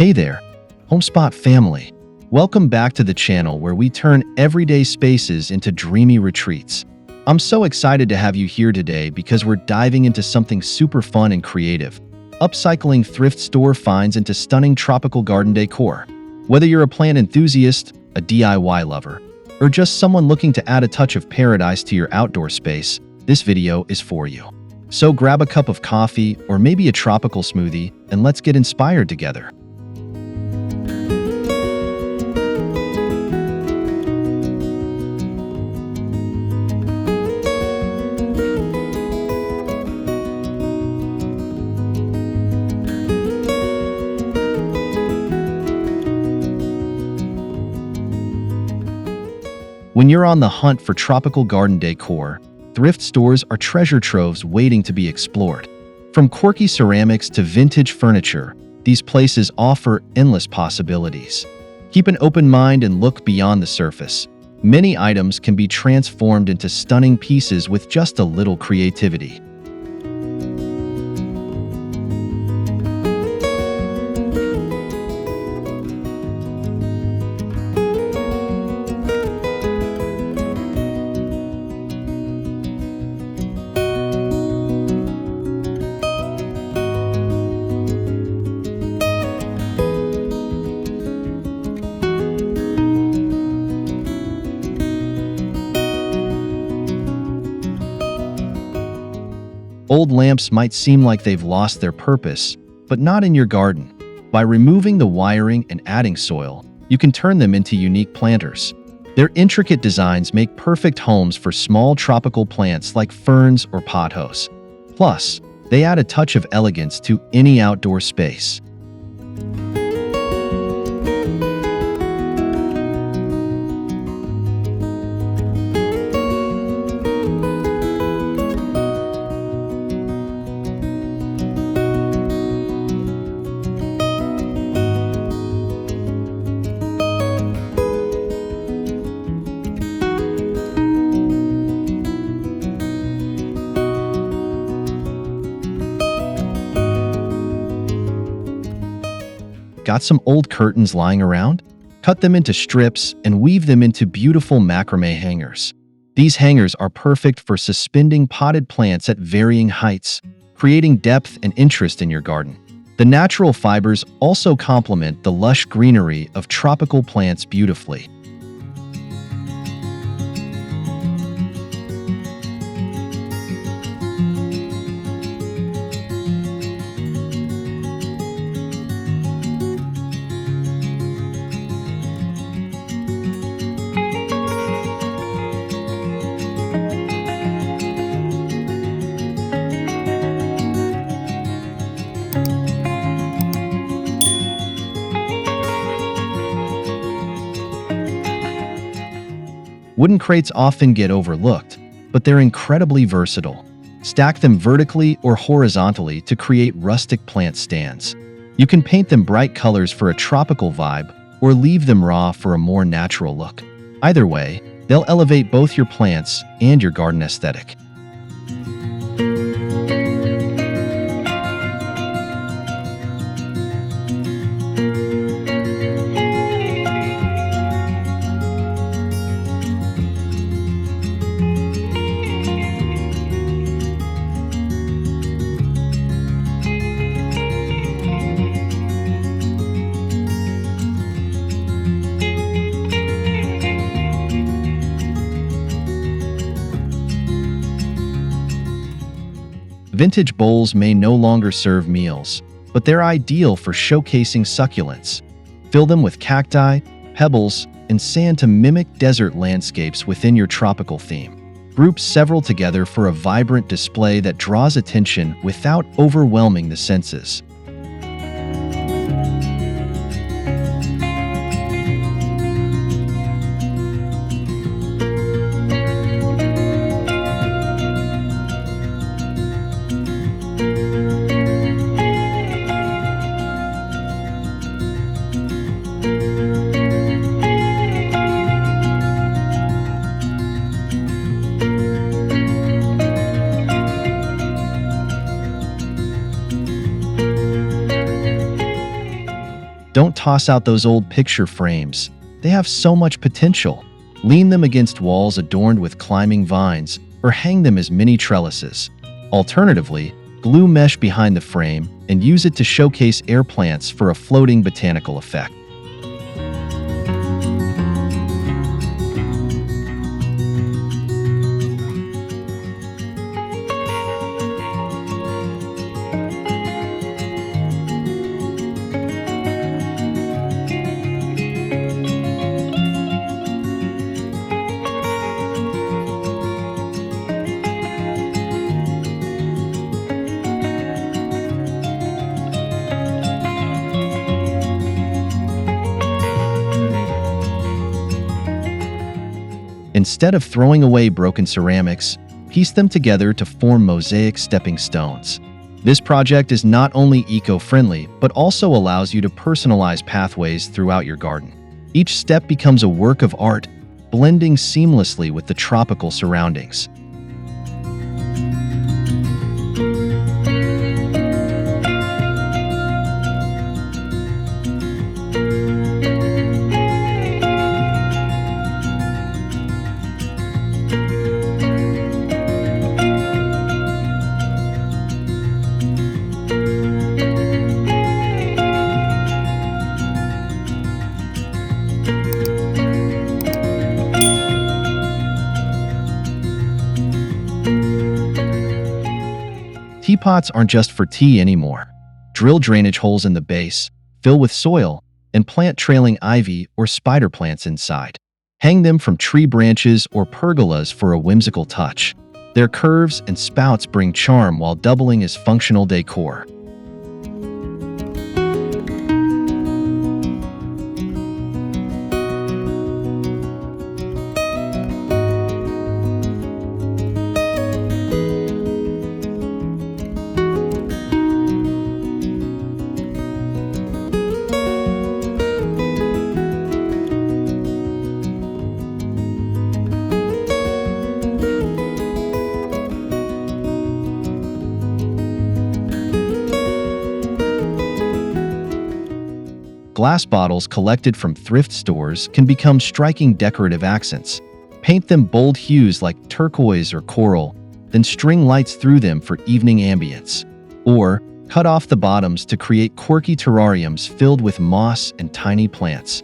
Hey there, Homespot family. Welcome back to the channel where we turn everyday spaces into dreamy retreats. I'm so excited to have you here today because we're diving into something super fun and creative, upcycling thrift store finds into stunning tropical garden decor. Whether you're a plant enthusiast, a DIY lover, or just someone looking to add a touch of paradise to your outdoor space, this video is for you. So grab a cup of coffee or maybe a tropical smoothie and let's get inspired together. When you're on the hunt for tropical garden decor, thrift stores are treasure troves waiting to be explored. From quirky ceramics to vintage furniture, these places offer endless possibilities. Keep an open mind and look beyond the surface. Many items can be transformed into stunning pieces with just a little creativity. Old lamps might seem like they've lost their purpose, but not in your garden. By removing the wiring and adding soil, you can turn them into unique planters. Their intricate designs make perfect homes for small tropical plants like ferns or pothos. Plus, they add a touch of elegance to any outdoor space. Got some old curtains lying around? Cut them into strips and weave them into beautiful macrame hangers. These hangers are perfect for suspending potted plants at varying heights, creating depth and interest in your garden. The natural fibers also complement the lush greenery of tropical plants beautifully. Wooden crates often get overlooked, but they're incredibly versatile. Stack them vertically or horizontally to create rustic plant stands. You can paint them bright colors for a tropical vibe or leave them raw for a more natural look. Either way, they'll elevate both your plants and your garden aesthetic. Vintage bowls may no longer serve meals, but they're ideal for showcasing succulents. Fill them with cacti, pebbles, and sand to mimic desert landscapes within your tropical theme. Group several together for a vibrant display that draws attention without overwhelming the senses. Don't toss out those old picture frames. They have so much potential. Lean them against walls adorned with climbing vines, or hang them as mini trellises. Alternatively, glue mesh behind the frame and use it to showcase air plants for a floating botanical effect. Instead of throwing away broken ceramics, piece them together to form mosaic stepping stones. This project is not only eco-friendly, but also allows you to personalize pathways throughout your garden. Each step becomes a work of art, blending seamlessly with the tropical surroundings. Teapots aren't just for tea anymore. Drill drainage holes in the base, fill with soil, and plant trailing ivy or spider plants inside. Hang them from tree branches or pergolas for a whimsical touch. Their curves and spouts bring charm while doubling as functional decor. Glass bottles collected from thrift stores can become striking decorative accents. Paint them bold hues like turquoise or coral, then string lights through them for evening ambience. Or cut off the bottoms to create quirky terrariums filled with moss and tiny plants.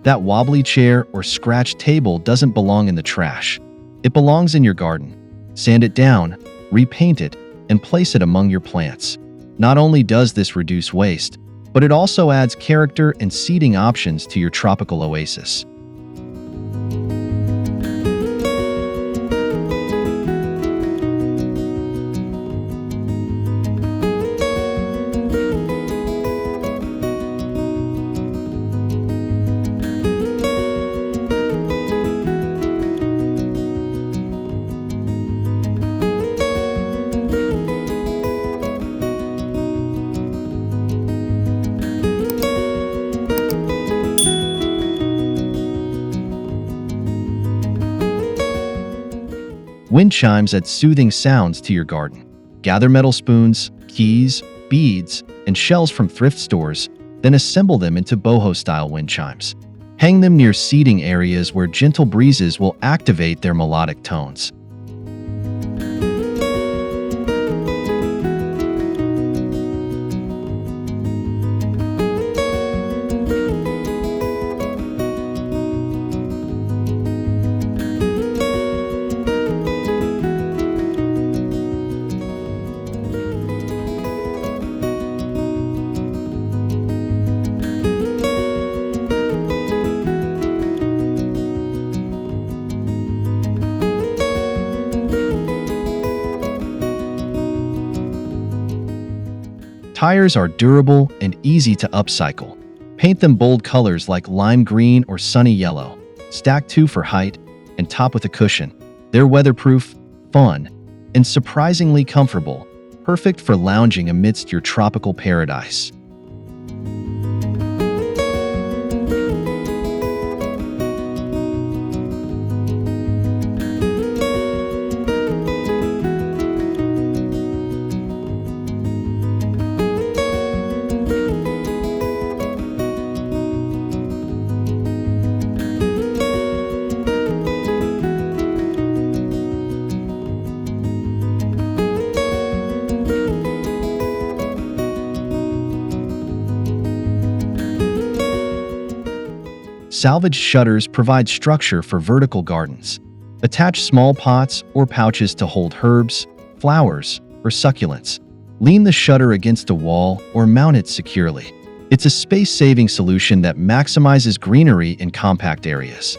That wobbly chair or scratched table doesn't belong in the trash. It belongs in your garden. Sand it down, repaint it, and place it among your plants. Not only does this reduce waste, but it also adds character and seating options to your tropical oasis. Wind chimes add soothing sounds to your garden. Gather metal spoons, keys, beads, and shells from thrift stores, then assemble them into boho-style wind chimes. Hang them near seating areas where gentle breezes will activate their melodic tones. Tires are durable and easy to upcycle. Paint them bold colors like lime green or sunny yellow. Stack 2 for height and top with a cushion. They're weatherproof, fun, and surprisingly comfortable, perfect for lounging amidst your tropical paradise. Salvaged shutters provide structure for vertical gardens. Attach small pots or pouches to hold herbs, flowers, or succulents. Lean the shutter against a wall or mount it securely. It's a space-saving solution that maximizes greenery in compact areas.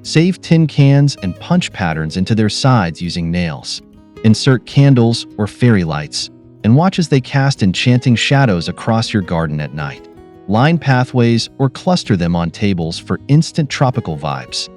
Save tin cans and punch patterns into their sides using nails. Insert candles or fairy lights, and watch as they cast enchanting shadows across your garden at night. Line pathways or cluster them on tables for instant tropical vibes.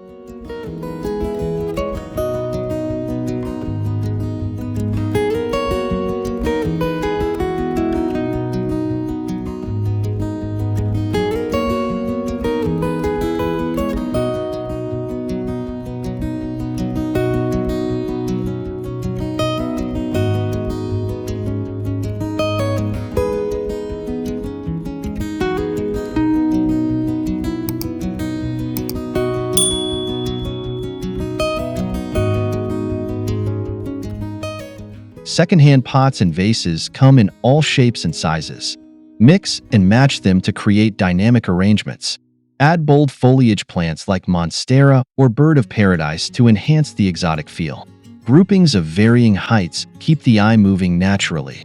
Secondhand pots and vases come in all shapes and sizes. Mix and match them to create dynamic arrangements. Add bold foliage plants like monstera or bird of paradise to enhance the exotic feel. Groupings of varying heights keep the eye moving naturally.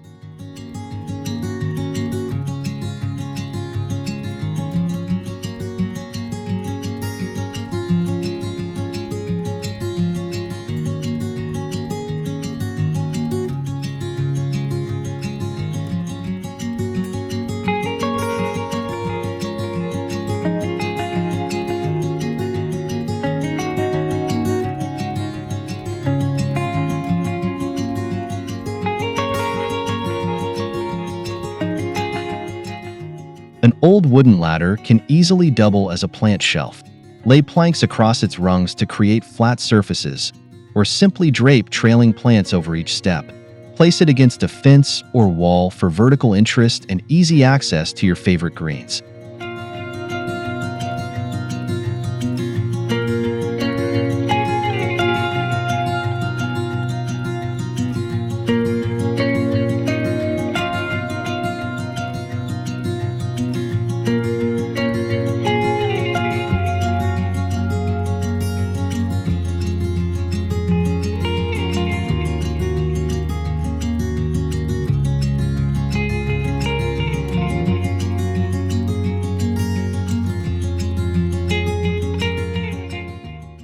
An old wooden ladder can easily double as a plant shelf. Lay planks across its rungs to create flat surfaces, or simply drape trailing plants over each step. Place it against a fence or wall for vertical interest and easy access to your favorite greens.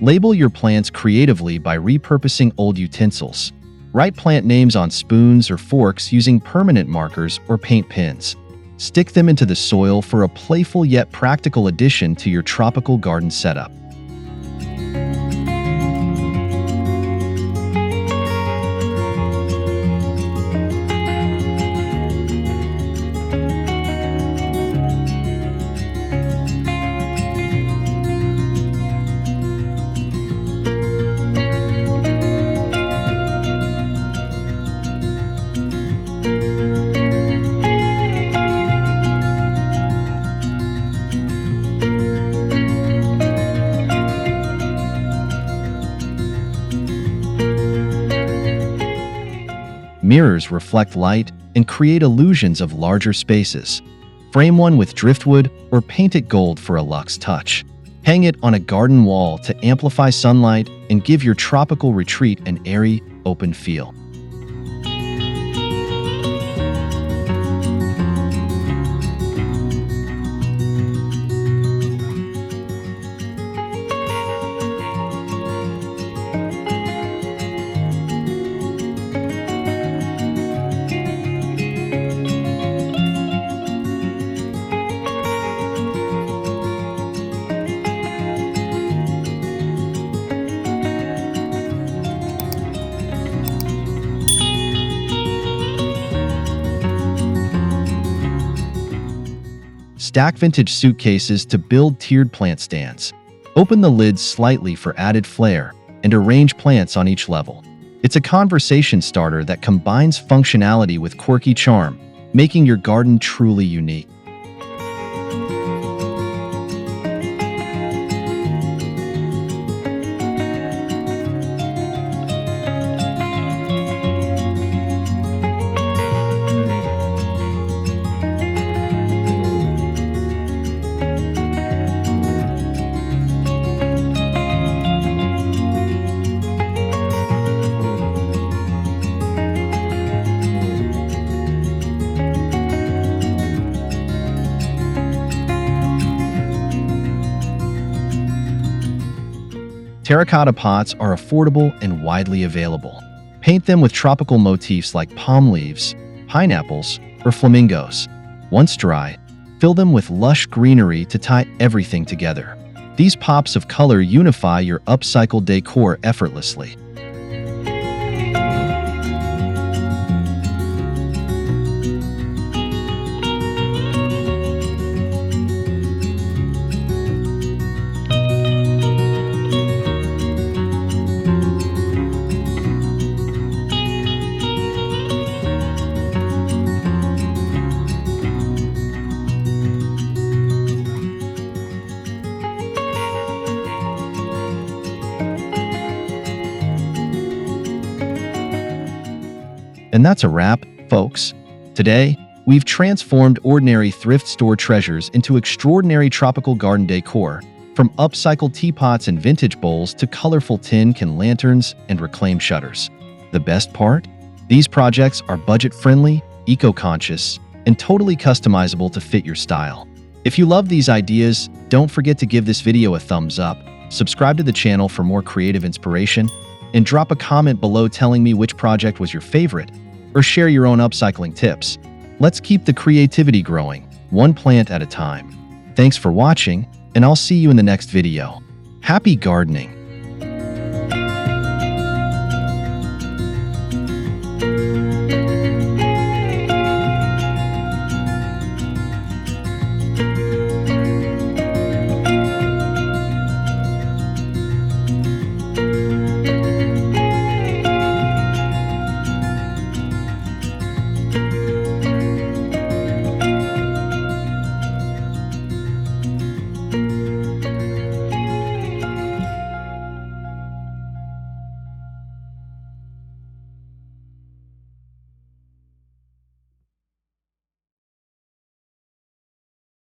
Label your plants creatively by repurposing old utensils. Write plant names on spoons or forks using permanent markers or paint pins. Stick them into the soil for a playful yet practical addition to your tropical garden setup. Mirrors reflect light and create illusions of larger spaces. Frame one with driftwood or paint it gold for a luxe touch. Hang it on a garden wall to amplify sunlight and give your tropical retreat an airy, open feel. Stack vintage suitcases to build tiered plant stands. Open the lids slightly for added flair and arrange plants on each level. It's a conversation starter that combines functionality with quirky charm, making your garden truly unique. Terracotta pots are affordable and widely available. Paint them with tropical motifs like palm leaves, pineapples, or flamingos. Once dry, fill them with lush greenery to tie everything together. These pops of color unify your upcycled decor effortlessly. And that's a wrap, folks. Today, we've transformed ordinary thrift store treasures into extraordinary tropical garden decor, from upcycled teapots and vintage bowls to colorful tin can lanterns and reclaimed shutters. The best part? These projects are budget-friendly, eco-conscious, and totally customizable to fit your style. If you love these ideas, don't forget to give this video a thumbs up, subscribe to the channel for more creative inspiration, and drop a comment below telling me which project was your favorite, or share your own upcycling tips. Let's keep the creativity growing, one plant at a time. Thanks for watching, and I'll see you in the next video. Happy gardening!